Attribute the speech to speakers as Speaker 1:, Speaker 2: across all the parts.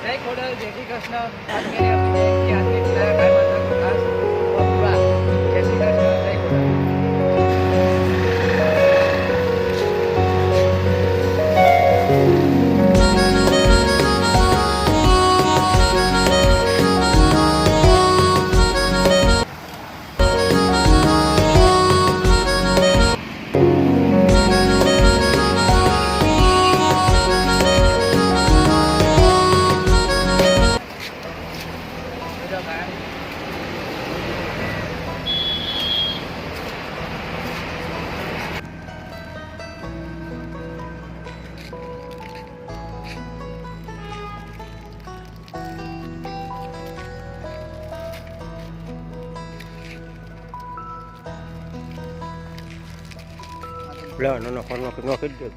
Speaker 1: જય ખોડલ, જય શ્રી કૃષ્ણ. આજની આપણી જે આજની ગાય માતાનો ખાસ વિવાહ. જય શ્રી કૃષ્ણ, જય ખોડલ.
Speaker 2: લો નો ફોન નોખી દો.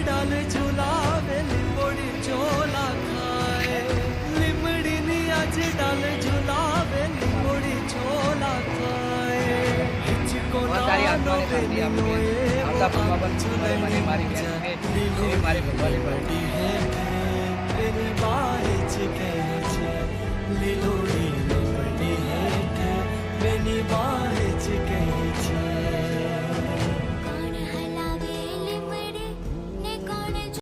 Speaker 3: डाल झुलावे लिंबोड़ी चोला खाए लिमड़ी आज डाल झुलावे लिंबोड़ी चोला खाए हिचको नानो बेनी नोए
Speaker 1: मारी बड़ी है